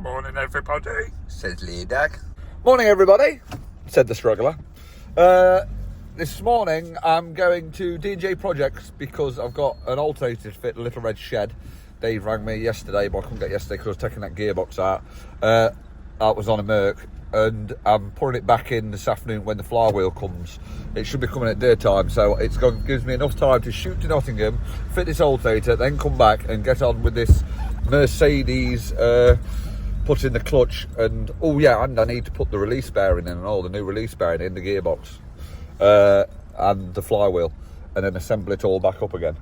Morning, everybody, says Lee Dag. Morning, everybody, said the struggler. This morning I'm going to D&J Projects because I've got an alternator to fit a little red shed. Dave rang me yesterday, but I couldn't get yesterday because I was taking that gearbox out. I was on a Merc, and I'm putting it back in this afternoon when the Flywheel comes. It should be coming at daytime, so gives me enough time to shoot to Nottingham, fit this alternator, then come back and get on with this Mercedes, put in the clutch, and and I need to put the release bearing in and all, the new release bearing in the gearbox, and the Flywheel, and then assemble it all back up again.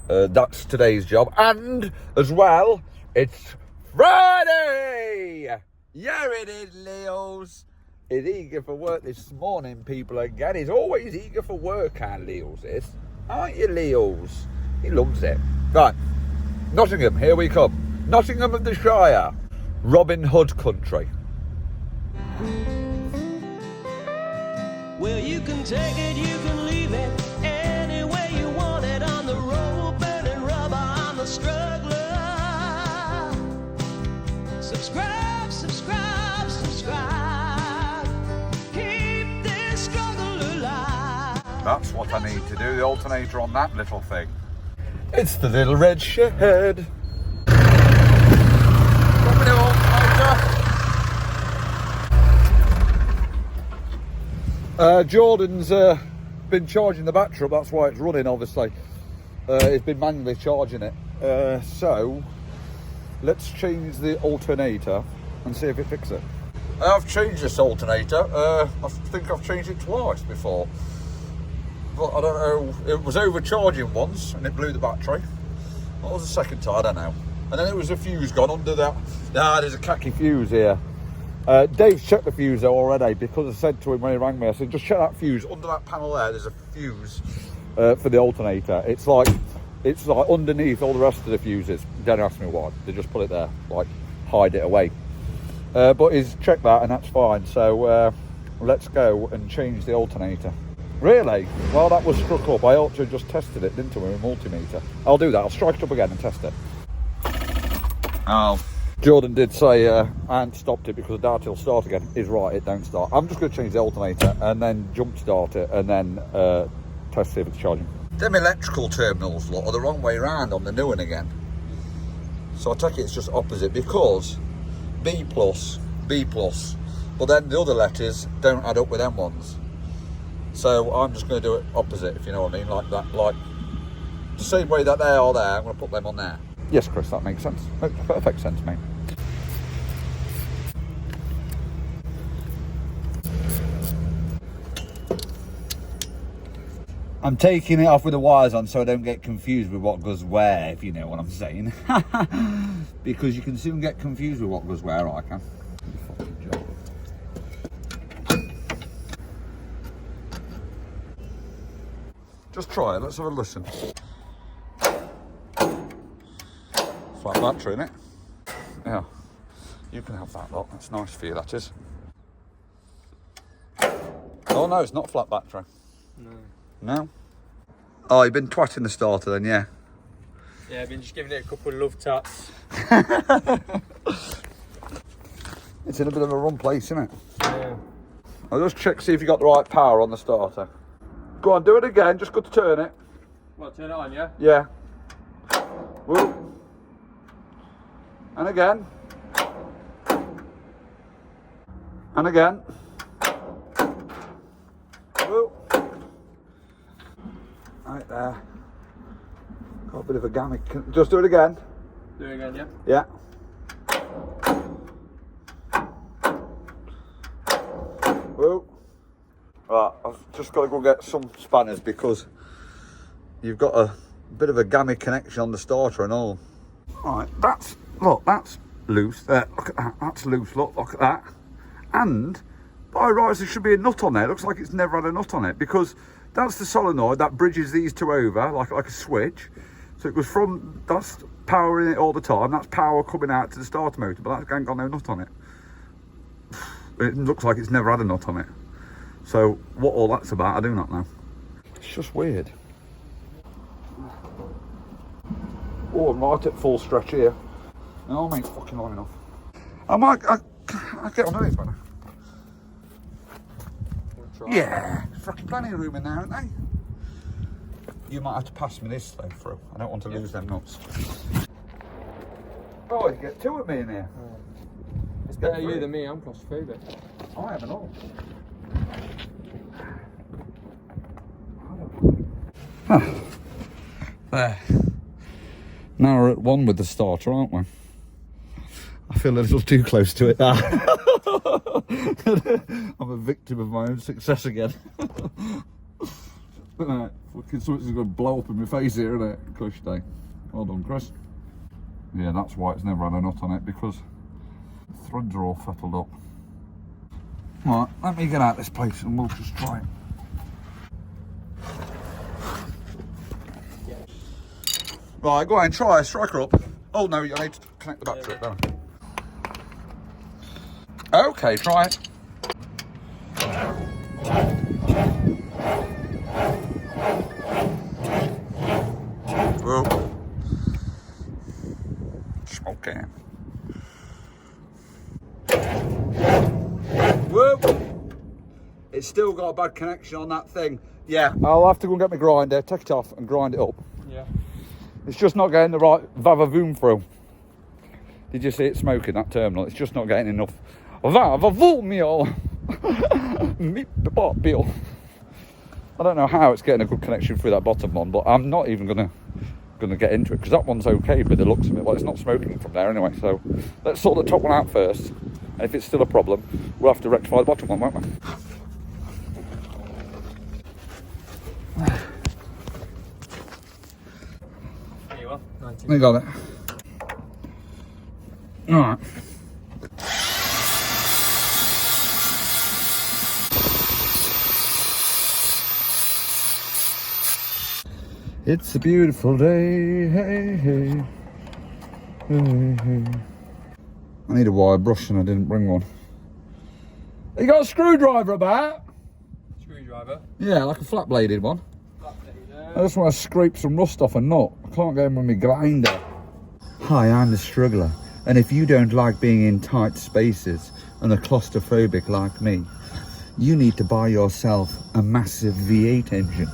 That's today's job, and as well, it's Friday! Yeah, it is, Leos. He's eager for work this morning, people, again. He's always eager for work, our Leos is. Aren't you, Leos? He loves it. Right, Nottingham, here we come. Nottingham of the Shire. Robin Hood country. Well, you can take it, you can leave it, any way you want it. On the road, burning rubber, I'm the struggler. Subscribe, subscribe, subscribe. Keep this struggle alive. That's what I need to do, the alternator on that little thing. It's the little red shed. Jordan's been charging the battery up, that's why it's running, obviously. He's been manually charging it. So let's change the alternator and see if it fixes it. I've changed this alternator. I think I've changed it twice before, but I don't know, it was overcharging once and it blew the battery. What was the second time? I don't know. And then there was a fuse gone under that. There's a khaki fuse here. Dave's checked the fuse though already, because I said to him when he rang me, I said, just check that fuse. Under that panel there's a fuse for the alternator. It's like underneath all the rest of the fuses. Don't ask me why. They just put it there, like hide it away. But he's checked that and that's fine. So let's go and change the alternator. Really? Well, that was struck up. I ought to have just tested it, didn't I, with a multimeter. I'll do that. I'll strike it up again and test it. Oh. Jordan did say I hadn't stopped it because I doubt it'll start again. He's right, it don't start. I'm just going to change the alternator and then jump start it and then test see if it's charging. Them electrical terminals lot are the wrong way around on the new one again. So I take it it's just opposite, because B+, but then the other letters don't add up with them ones. So I'm just going to do it opposite, if you know what I mean, like that, like the same way that they are there, I'm going to put them on there. Yes, Chris, that makes sense. Makes perfect sense, mate. I'm taking it off with the wires on so I don't get confused with what goes where, if you know what I'm saying. Because you can soon get confused with what goes where, I can. Just try it, let's have a listen. Flat battery, innit? Yeah. You can have that lot, that's nice for you, that is. Oh no, it's not flat battery. No. No? Oh, you've been twatting the starter then, yeah? Yeah, I've been just giving it a couple of love taps. It's in a bit of a run place, isn't it? Yeah. I'll just check, see if you got the right power on the starter. Go on, do it again, just go to turn it. What, turn it on, yeah? Yeah. Whoop. And again. And again. Whoop. Right there. Got a bit of a gammy. Just do it again. Do it again, yeah? Yeah. Whoop. Right, I've just got to go get some spanners because you've got a bit of a gammy connection on the starter and all. Right, that's loose. Look at that, that's loose, look at that. And by rights there should be a nut on there. It looks like it's never had a nut on it, because that's the solenoid that bridges these two over like a switch. So it goes from, that's power in it all the time, that's power coming out to the starter motor, but that ain't got no nut on it. It looks like it's never had a nut on it. So what all that's about, I do not know. It's just weird. Oh, I'm right at full stretch here. No, I ain't fucking long enough. I get on it, man. We'll try. Yeah, fucking plenty of room in there, ain't they? You might have to pass me this though through. I don't want to lose them nuts. Oh, you get two of me in here. It's better you than me, I'm claustrophobic. I haven't all. There. Now we're at one with the starter, aren't we? I feel a little too close to it now. I'm a victim of my own success again. Right, fucking something's going to blow up in my face here, isn't it? Gosh dang. Well done, Chris. Yeah, that's why it's never had a nut on it, because the threads are all fettled up. Right, let me get out this place and we'll just try it. Right, go ahead and try, strike her up. Oh no, you need to connect the battery, don't I? Okay, try it. Whoa. Smoking. Whoa. It's still got a bad connection on that thing. Yeah, I'll have to go and get my grinder, take it off and grind it up. Yeah. It's just not getting the right vavavoom through. Did you see it smoking, that terminal? It's just not getting enough vavavoom. I don't know how it's getting a good connection through that bottom one, but I'm not even gonna get into it because that one's okay with the looks of it. Well, it's not smoking from there anyway, so let's sort the top one out first. And if it's still a problem, we'll have to rectify the bottom one, won't we? There you are. 19. We got it. All right. It's a beautiful day, hey, hey, hey, hey. I need a wire brush and I didn't bring one. You got a screwdriver about? Screwdriver. Yeah, like a flat bladed one. Flat blade, I just want to scrape some rust off a nut. I can't get in with my grinder. Hi, I'm the struggler, and if you don't like being in tight spaces and are claustrophobic like me, you need to buy yourself a massive V8 engine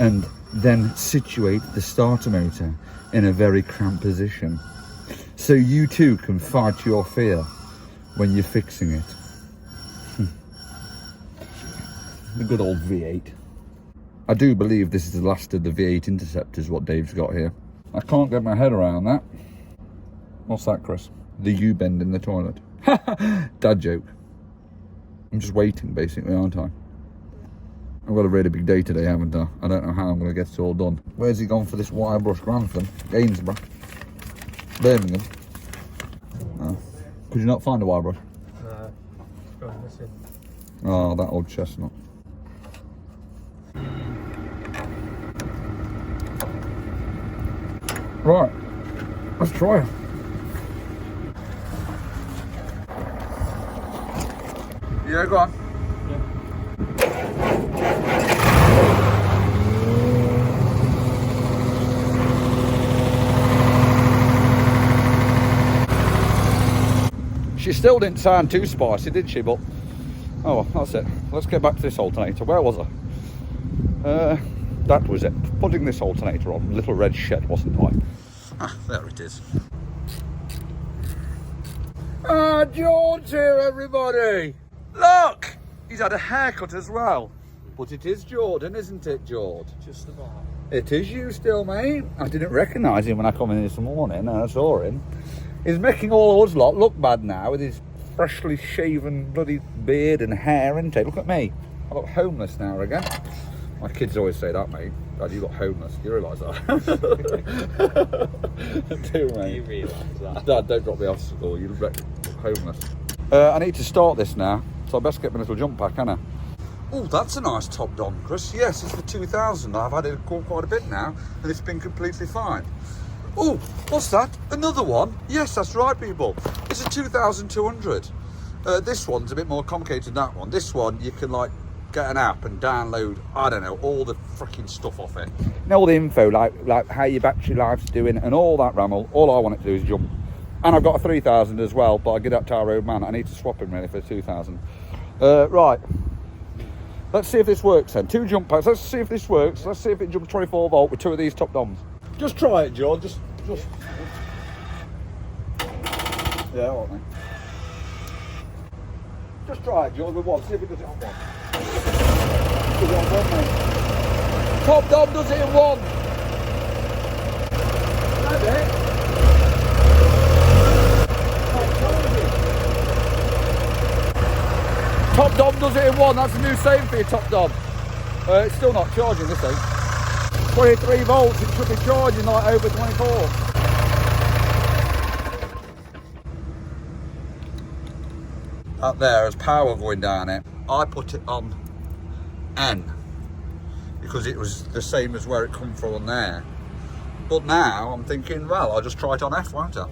and then situate the starter motor in a very cramped position so you too can fight your fear when you're fixing it. The good old V8. I do believe this is the last of the V8 Interceptors what Dave's got here. I can't get my head around that. What's that, Chris? The U-bend in the toilet. Dad joke. I'm just waiting basically, aren't I? I've got a really big day today, haven't I? I don't know how I'm going to get it all done. Where's he gone for this wire brush? Grantham? Gainsborough? Birmingham? No. Could you not find a wire brush? No. It's gone missing. Oh, that old chestnut. Right. Let's try it. Yeah, go on. She still didn't sound too spicy, did she? But oh well, that's it. Let's get back to this alternator. Where was I? That was it. Putting this alternator on Little Red Shed, wasn't I? Ah, there it is. Ah, George here, everybody. Look, he's had a haircut as well. But it is Jordan, isn't it, George? Just about. It is you still, mate. I didn't recognise him when I come in this morning and I saw him. He's making all of us lot look bad now with his freshly shaven bloody beard and hair, isn't he? Look at me. I look homeless now again. My kids always say that, mate. Dad, you look homeless. Do you realise that? Do, mate. Do you realise that? Dad, don't drop me off school. You look homeless. I need to start this now, so I best get my little jump pack, can't I? Oh, that's a nice top Don, Chris. Yes, it's the 2000. I've had it quite a bit now, and it's been completely fine. Oh, what's that? Another one? Yes, that's right, people. It's a 2200. This one's a bit more complicated than that one. This one, you can, like, get an app and download, I don't know, all the freaking stuff off it. You know, all the info, like how your battery life's doing and all that ramble. All I want it to do is jump. And I've got a 3000 as well, but I get up to our road man. I need to swap him really for 2000. Right. Let's see if this works then. 2 jump packs. Let's see if this works. Let's see if it jumps 24 volt with 2 of these top DOMs. Just try it, George. Just. Yeah, won't they? Just try it, George, with one. See if it does it on one. Does it on one, mate? Top DOM does it in one. That's it. Top DOM does it in one. That's a new saying for your top DOM. It's still not charging this thing. 23 volts. It should be charging like over 24. Up there, there's power going down it. I put it on N because it was the same as where it come from there. But now I'm thinking, well, I'll just try it on F, won't I?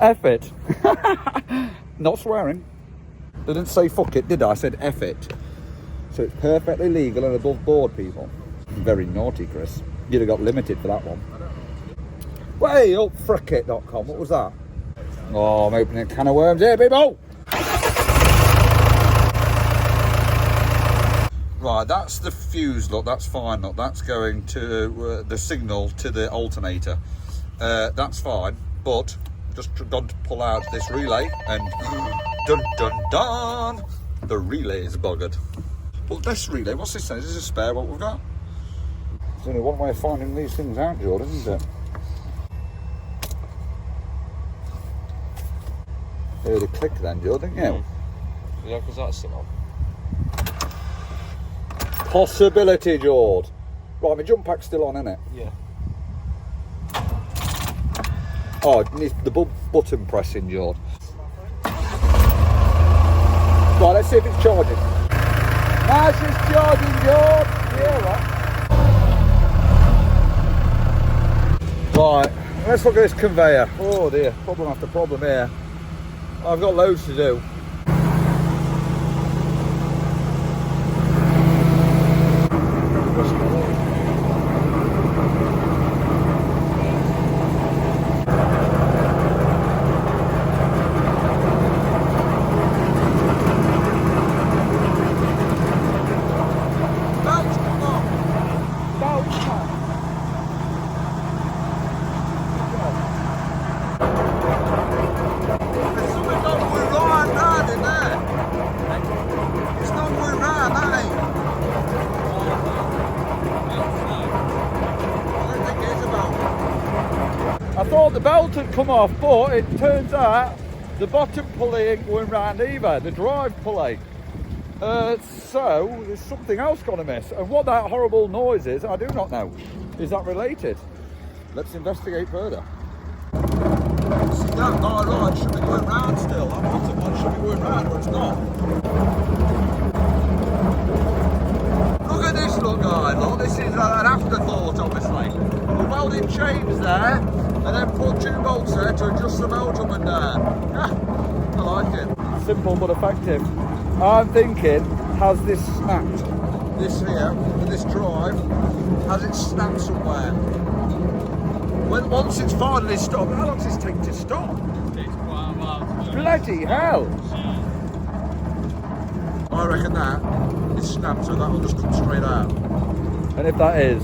F it. Not swearing. I didn't say fuck it, did I? I said F it. So it's perfectly legal and above board, people. Very naughty, Chris. You'd have got limited for that one. Way up frickit.com. What was that? Oh, I'm opening a can of worms here, people. Right, that's the fuse, look, that's fine, look, that's going to the signal to the alternator. That's fine, but just got to pull out this relay and dun dun dun, the relay is buggered. Well, this relay, what's this then? Is this a spare what we've got? There's only one way of finding these things out, Jordan, isn't it? Heard a click then, Jordan, yeah? Yeah, because that's still on. Possibility, George. Right, my jump pack's still on, isn't it? Yeah. Oh, it needs the button pressing, George. Right, let's see if it's charging. Nice, it's charging, George. Yeah, right. Right, let's look at this conveyor. Oh dear, problem after problem here. I've got loads to do. I thought the belt had come off, but it turns out the bottom pulley ain't going round either, the drive pulley. So there's something else gone amiss, and what that horrible noise is, I do not know. Is that related? Let's investigate further. See that bar right should be going round still. That bottom one should be going round, but it's not. Look at this, look guys, look, this is an afterthought obviously. We welded chains there, and then put 2 bolts there to adjust the belt up and down. I like it. Simple but effective. I'm thinking, has this snapped? This here, with this drive, has it snapped somewhere? Once it's finally stopped, how long does this take to stop? It takes quite a while. Bloody hell! I reckon that is snapped, so that will just come straight out. And if that is,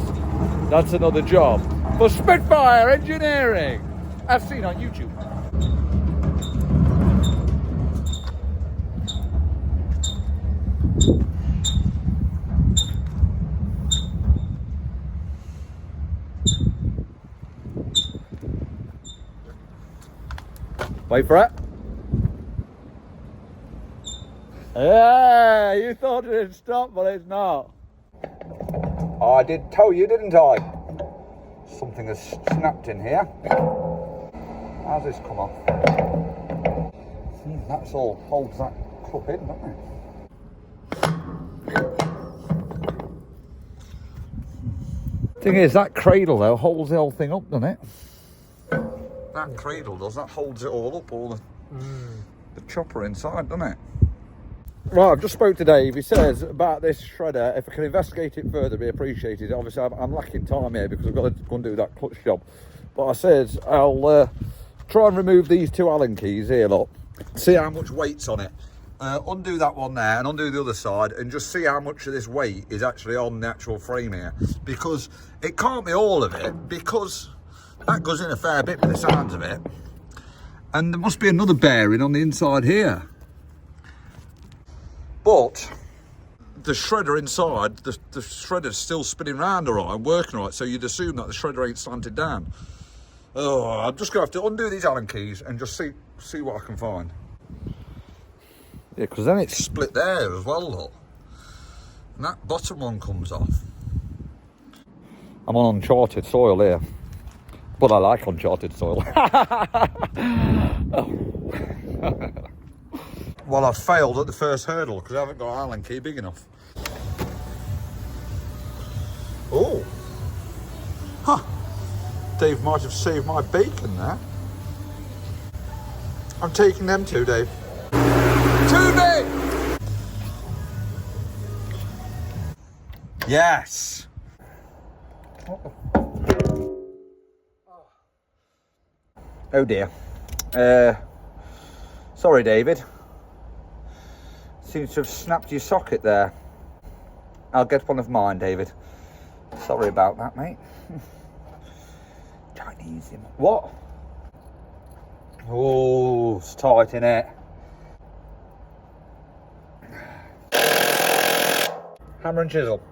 that's another job for Spitfire Engineering, I've seen on YouTube. Wait for it. Yeah, you thought it'd stop, but it's not. I did tell you, didn't I? Something has snapped in here. How's this come off? That's all holds that clip in, doesn't it? Thing is, that cradle though holds the whole thing up, doesn't it? That cradle does, that holds it all up, all the chopper inside, doesn't it? Right, I've just spoke to Dave. He says about this shredder, if I can investigate it further, be appreciated. Obviously, I'm lacking time here because I've got to go and do that clutch job. But I said I'll try and remove these two Allen keys here, look. See how much weight's on it. Undo that one there and undo the other side and just see how much of this weight is actually on the actual frame here. Because it can't be all of it, because that goes in a fair bit with the sounds of it. And there must be another bearing on the inside here. But the shredder inside, the shredder's still spinning round all right and working all right, so you'd assume that the shredder ain't slanted down. Oh, I'm just going to have to undo these Allen keys and just see what I can find. Yeah, because then it's split there as well, look. And that bottom one comes off. I'm on uncharted soil here. But I like uncharted soil. Well, I failed at the first hurdle because I haven't got an Allen key big enough. Oh. Huh. Dave might have saved my bacon there. I'm taking them too, Dave. Too big! Yes! Oh dear. Sorry, David. Seems to have snapped your socket there. I'll get one of mine, David. Sorry about that, mate. Chinese him. What? Oh, it's tight, innit? Hammer and chisel.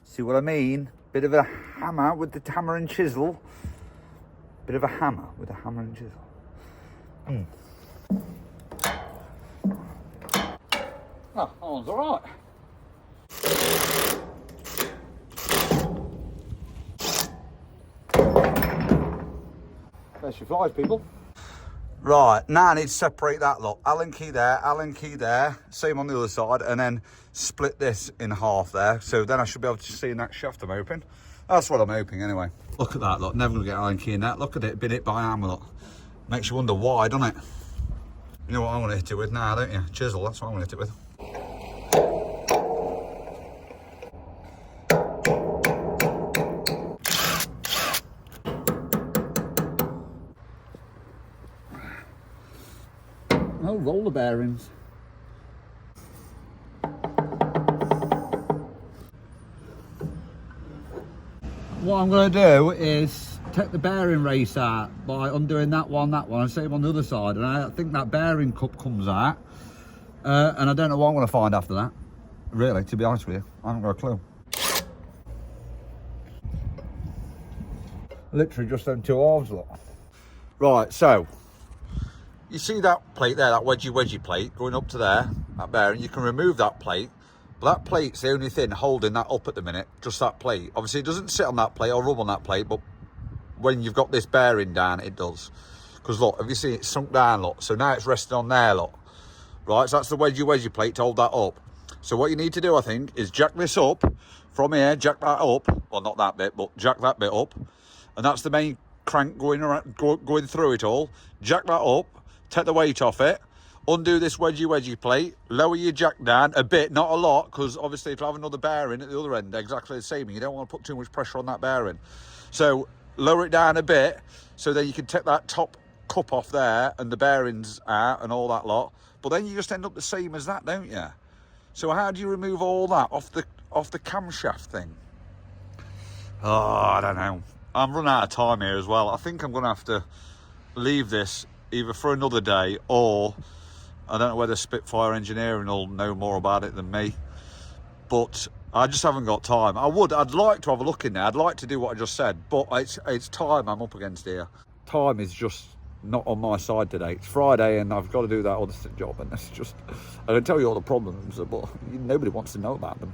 See what I mean? Bit of a hammer with the hammer and chisel. Bit of a hammer with a hammer and chisel. Oh, that one's alright. There's your flies, people. Right, now I need to separate that lot. Allen key there, same on the other side, and then split this in half there. So then I should be able to see in that shaft I'm hoping. That's what I'm hoping anyway. Look at that, look, never gonna get Allen key in that. Look at it, been hit by a hammer, look. Makes you wonder why, doesn't it? You know what I want to hit it with now, don't you? Chisel, that's what I want to hit it with. Oh, roller bearings. What I'm going to do is take the bearing race out by undoing that one, and same on the other side. And I think that bearing cup comes out. And I don't know what I'm going to find after that. Really, to be honest with you, I haven't got a clue. Literally just them two halves, look. Right, so you see that plate there, that wedgy plate going up to there, that bearing. You can remove that plate, but that plate's the only thing holding that up at the minute, just that plate. Obviously it doesn't sit on that plate or rub on that plate, but when you've got this bearing down, it does. Because look, have you seen it sunk down, look? So now it's resting on there, look. Right, so that's the wedgy plate to hold that up. So what you need to do, I think, is jack this up from here, jack that up. Well, not that bit, but jack that bit up. And that's the main crank going around, going through it all. Jack that up, take the weight off it, undo this wedgy plate, lower your jack down a bit, not a lot, because obviously it'll have another bearing at the other end, exactly the same. You don't want to put too much pressure on that bearing. So lower it down a bit, so then you can take that top cup off there and the bearings out and all that lot. But then you just end up the same as that, don't you? So how do you remove all that off the camshaft thing? Oh, I don't know. I'm running out of time here as well. I think I'm going to have to leave this either for another day, or I don't know whether Spitfire Engineering will know more about it than me. But I just haven't got time. I'd like to have a look in there. I'd like to do what I just said, but it's time I'm up against here. Time is just not on my side today. It's Friday and I've got to do that other job, and it's just, I can tell you all the problems, but nobody wants to know about them.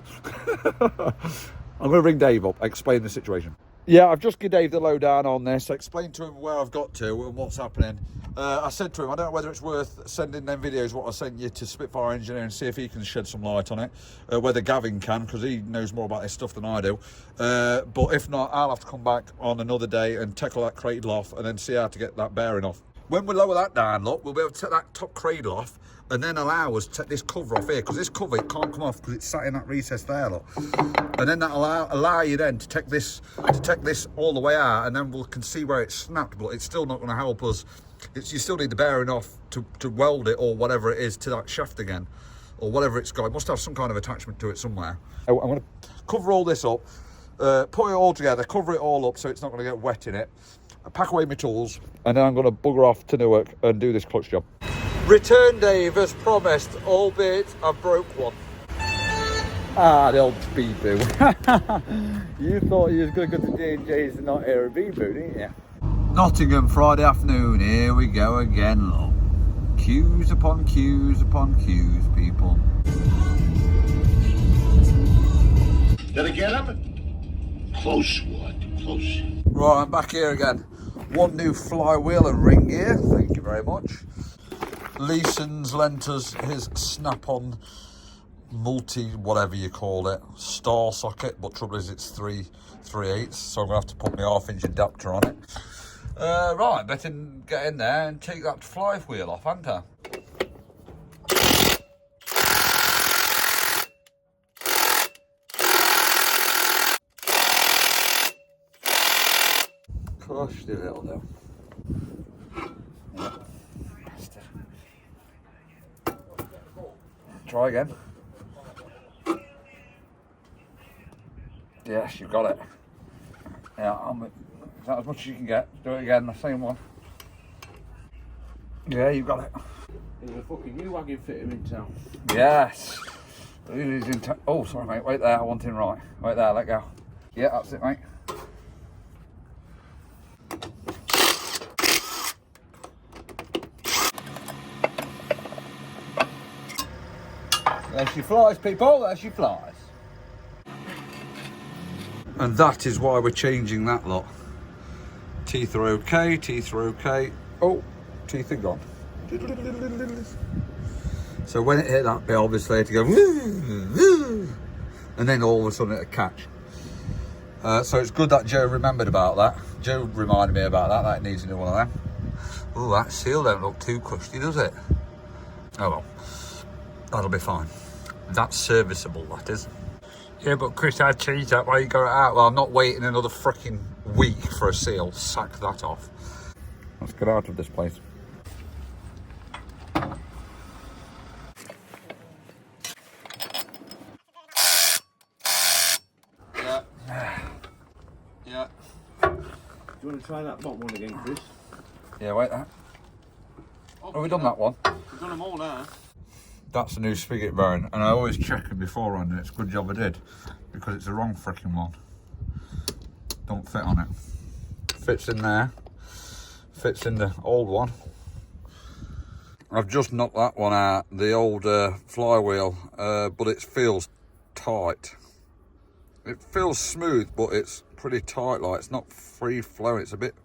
I'm going to ring Dave up, explain the situation. Yeah, I've just given Dave the lowdown on this, explained to him where I've got to and what's happening. I said to him, I don't know whether it's worth sending them videos, what I sent you, to Spitfire Engineer and see if he can shed some light on it. Whether Gavin can, because he knows more about this stuff than I do. But if not, I'll have to come back on another day and tackle that cradle off and then see how to get that bearing off. When we lower that down, look, we'll be able to take that top cradle off and then allow us to take this cover off here, because this cover, it can't come off because it's sat in that recess there, look. And then that allow you then to take this all the way out, and then we can see where it's snapped, but it's still not going to help us. You still need the bearing off to weld it or whatever it is to that shaft again, or whatever it's got. It must have some kind of attachment to it somewhere. I'm going to cover all this up, put it all together, cover it all up so it's not going to get wet in it. I pack away my tools, and then I'm going to bugger off to Newark and do this clutch job. Return Dave as promised, albeit I broke one. Ah, the old bee-boo. You thought you was going to go to D&J's and not hear a bee-boo, didn't you? Nottingham, Friday afternoon, here we go again, look. Queues upon queues upon queues, people. Did I get him? Close one, close. Right, I'm back here again. One new flywheel and ring gear, thank you very much. Leeson's lent us his snap-on multi, whatever you call it, star socket, but trouble is it's 3/8, so I'm gonna have to put my half-inch adapter on it. Right, better get in there and take that flywheel off, haven't I? Gosh, do it all though. Try again. Yes, you've got it. Yeah, is that as much as you can get? Do it again, the same one. Yeah, you've got it. There's a fucking new wagon fitting in town. Yes. Oh, sorry, mate. Wait there. I want him right. Wait there. Let go. Yeah, that's it, mate. There she flies, people. There she flies. And that is why we're changing that lot. Teeth are okay. Teeth are okay. Oh, teeth are gone. So when it hit that bit, obviously, it had to go, and then all of a sudden it'd catch. So it's good that Joe remembered about that. Joe reminded me about that. That needs a new one of them. Oh, that seal don't look too crusty, does it? Oh well, that'll be fine. That's serviceable, that is. Yeah, but Chris, I'd change that while you got it out. Well, I'm not waiting another freaking week for a seal. Sack that off. Let's get out of this place. Yeah. Yeah. Do you want to try that bottom one again, Chris? Yeah, wait that. Oh, we've done that one. We've done them all now. That's a new spigot bearing, and I always check it beforehand, and it's a good job I did, because it's the wrong freaking one. Don't fit on it. Fits in there, fits in the old one. I've just knocked that one out, the old flywheel, but it feels tight. It feels smooth, but it's pretty tight, like it's not free flowing, it's a bit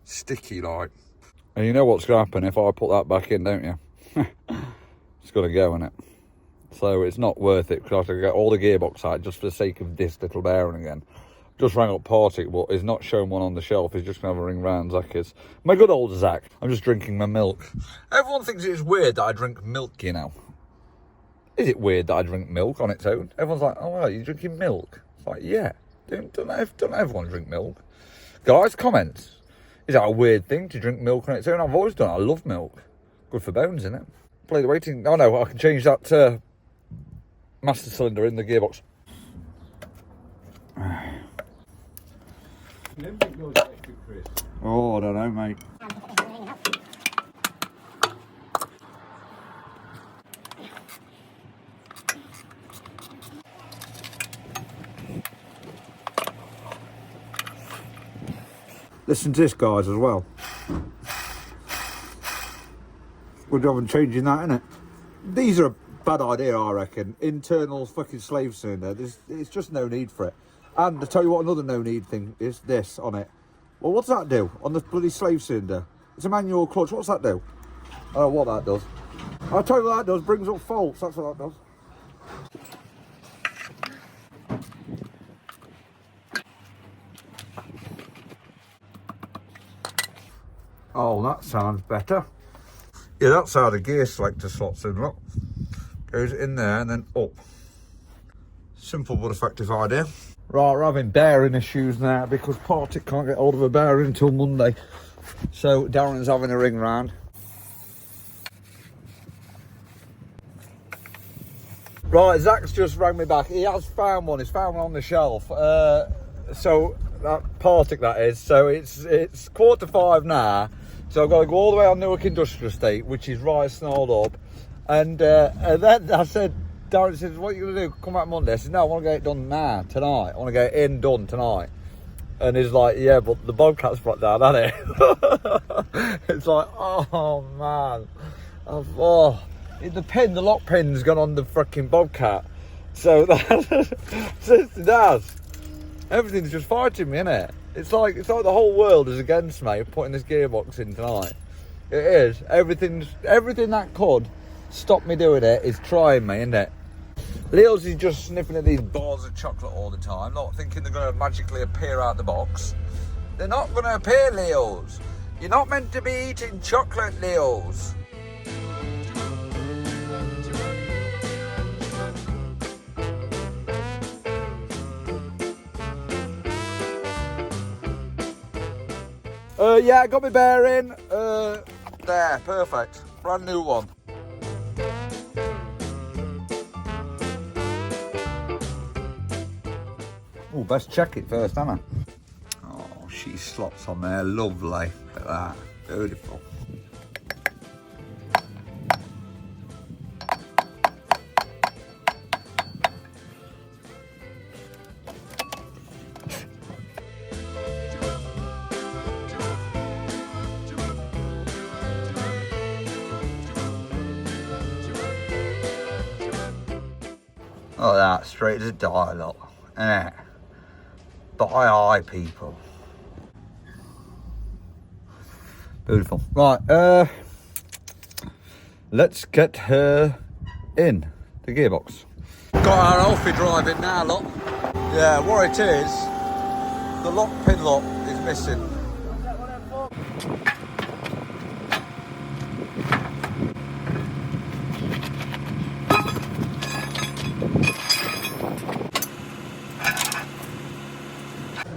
sticky like. And you know what's going to happen if I put that back in, don't you? It's got to go in it, so it's not worth it because I have to get all the gearbox out just for the sake of this little bearing again. Just rang up Partick, but he's not showing one on the shelf. He's just gonna have a ring round Zach's. My good old Zach. I'm just drinking my milk. Everyone thinks it's weird that I drink milk, you know. Is it weird that I drink milk on its own? Everyone's like, oh, well, you're drinking milk. It's like, yeah. Don't everyone drink milk? Guys, comments. Is that a weird thing to drink milk on its own? I've always done it. I love milk. Good for bones, isn't it? Play the waiting. Oh no, I can change that master cylinder in the gearbox. Oh, I don't know, mate. Listen to this, guys, as well. Good job of changing that, innit? These are a bad idea, I reckon. Internal fucking slave cylinder. There's just no need for it. And I'll tell you what, another no need thing is this on it. Well, what's that do on the bloody slave cylinder? It's a manual clutch. What's that do? I don't know what that does. I'll tell you what that does. Brings up faults. That's what that does. Oh, that sounds better. Yeah, that's how the gear selector slots in, look. Goes in there and then up. Simple but effective idea. Right, we're having bearing issues now because Partick can't get hold of a bearing until Monday. So Darren's having a ring round. Right, Zach's just rang me back. He has found one. He's found one on the shelf. So that Partick that is. So it's 4:45 now. So I've got to go all the way on Newark Industrial Estate, which is right snarled up. And then I said, Darren says, what are you going to do? Come back Monday. I said, no, I want to get it done now, tonight. I want to get it in, done tonight. And he's like, yeah, but the Bobcat's brought down, hasn't it? It's like, oh, man. The lock pin's gone on the freaking Bobcat. So it does. Everything's just fighting me, innit? It's like the whole world is against me putting this gearbox in tonight. It is. Everything that could stop me doing it is trying me, isn't it? Leo's is just sniffing at these bars of chocolate all the time, not thinking they're going to magically appear out the box. They're not going to appear, Leo's. You're not meant to be eating chocolate, Leo's. Yeah, got my bearing. There, perfect. Brand new one. Oh, best check it first, haven't I? Oh, she slots on there, lovely. Look at that, beautiful. Oh, that straight as a die, look. Eh. By eye, people. Beautiful. Right, let's get her in the gearbox. Got our Alfie driving now, look. Yeah, what it is, the lock pin lock is missing.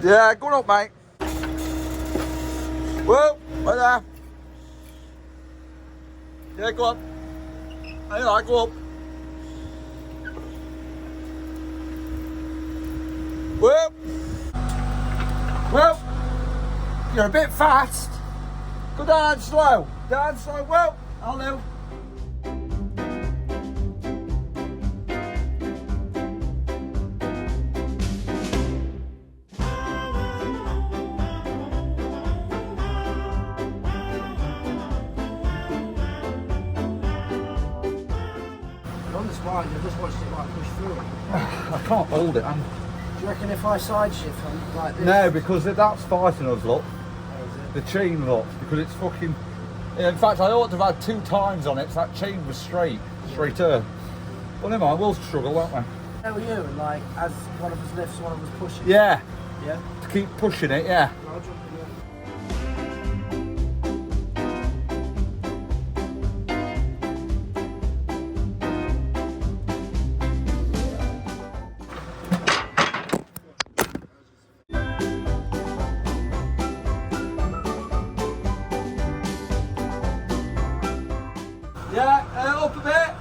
Yeah, good up, mate. Whoa, right there. Yeah, go up. Anyway, go up. Whoa. Whoa. You're a bit fast. Go down slow. Down slow. Whoa. Hello. You just watch it like push through it. I can't hold it. Do you reckon if I side shift like this? No, because that's fighting us, look. The chain, look, because it's fucking... In fact, I ought to have had 2 times on it, so that chain was straighter. Well, never mind, we'll struggle, won't we? How are you? And like, as one of us lifts, one of us pushes? Yeah. Yeah? To keep pushing it, yeah. I'll jump in there. Yeah, up a bit.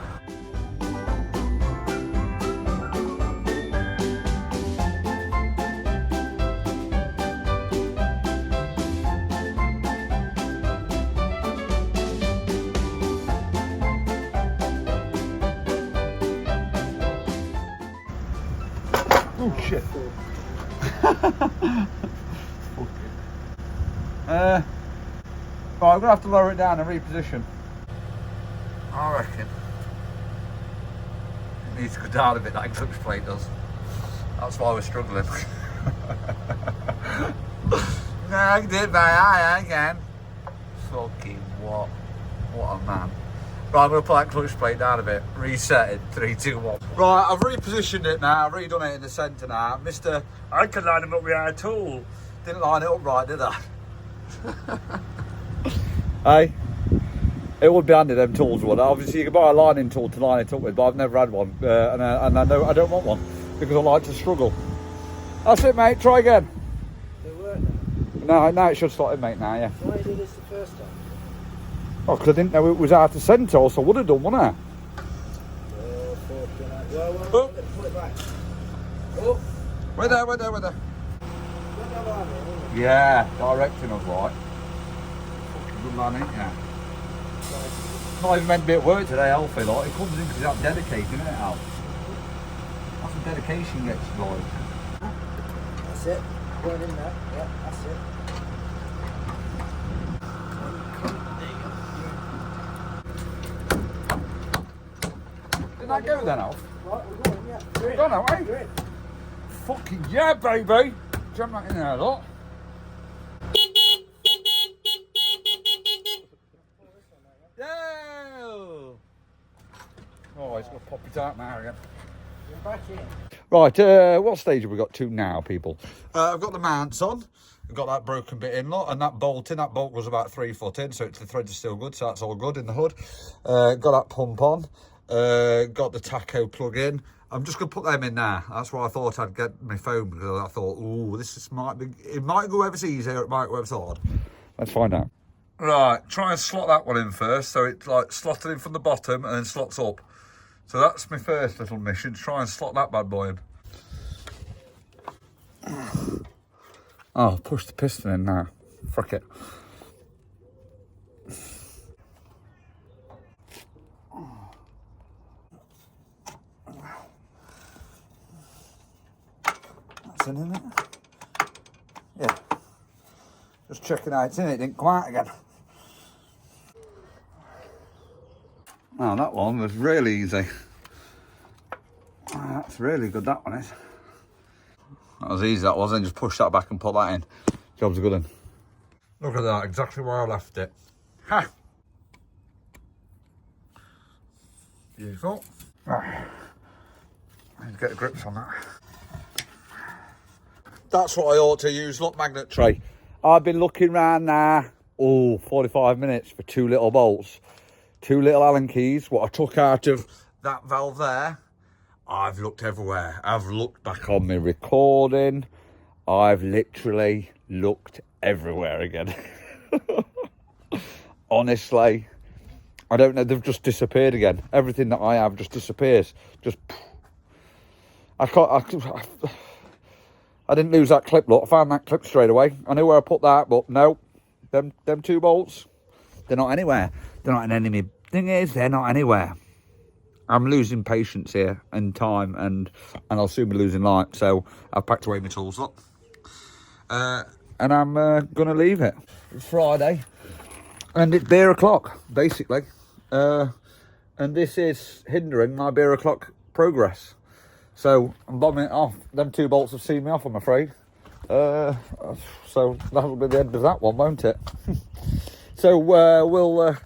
Oh shit. Right, I'm gonna have to lower it down and reposition. I reckon it needs to go down a bit, that clutch plate does. That's why we're struggling. No, I did my eye again. Fucking what? What a man. Right, I'm going to put that clutch plate down a bit. Reset it. 3, 2, 1. Right, I've repositioned it now. I've redone it in the centre now. Mr. I can line them up with our tool. Didn't line it up right, did I? Hey? It would be handy, them tools would. Obviously, you can buy a lining tool to line it up with, but I've never had one. And I know I don't want one because I like to struggle. That's it, mate. Try again. They work now. No, it should start in, mate, now, yeah. Why did this the first time? Oh, because I didn't know it was out of centre, so I would have done, wouldn't I? Oh, fucking hell. Well, Oh. put it back. Oh. Wait there. Look how hard it is, isn't it? Yeah, directing us right. Fucking good man, ain't ya? Not even meant to be at work today, Alfie. Like, it comes in because that's dedicated, isn't it, Al? That's what dedication gets you, like. That's it. Going in there. Yeah, that's it. Didn't that go then, Alf? Right, we're going, yeah. You're in. Go now, eh? You're in. Fucking yeah, baby! Jump that in there, look. Yo! Oh, he's got to pop it out now again. You're back in. Right, what stage have we got to now, people? I've got the mounts on. I've got that broken bit in, lot, and that bolt in. That bolt was about 3 foot in, so the threads are still good, so that's all good in the hood. Got that pump on. Got the tacho plug in. I'm just going to put them in now. That's why I thought I'd get my phone, because I thought, ooh, it might go ever easy or it might go ever hard. Let's find out. Right, try and slot that one in first, so it's like slotted in from the bottom and then slots up. So that's my first little mission, to try and slot that bad boy in. Oh, push the piston in now. Fuck it. That's in, isn't it? Yeah. Just checking out it's in, it didn't come out again. Oh, that one was really easy. That's really good, that one is. That was easy, that was, then just push that back and put that in. Job's good one. Look at that, exactly where I left it. Ha! Beautiful. Right. I need to get the grips on that. That's what I ought to use, look, magnet tray. I've been looking around now, 45 minutes for 2 little bolts. 2 little Allen keys, what I took out of that valve there. I've looked everywhere. I've looked back on my recording. I've literally looked everywhere again. Honestly, I don't know, they've just disappeared again. Everything that I have just disappears. Just, I didn't lose that clip, look. I found that clip straight away. I knew where I put that, but no, them 2 bolts, they're not anywhere. They're not an enemy. Thing is, they're not anywhere. I'm losing patience here and time, and I'll soon be losing light. So I've packed away my tools, look. And I'm going to leave it. It's Friday, and it's beer o'clock, basically. And this is hindering my beer o'clock progress. So I'm bombing it off. Them 2 bolts have seen me off, I'm afraid. So that'll be the end of that one, won't it? So we'll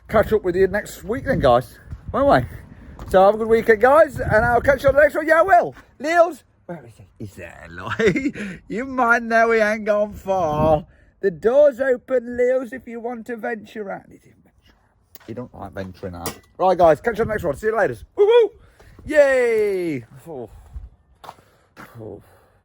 catch up with you next week then, guys, won't we? So have a good weekend, guys, and I'll catch you on the next one. Yeah, I will. Leos, where is he? He's there, Lloyd. You might know he ain't gone far. The door's open, Leos, if you want to venture out. He didn't venture out. He don't like venturing out. Right, guys, catch you on the next one. See you later. Woo-hoo! Yay! Oh.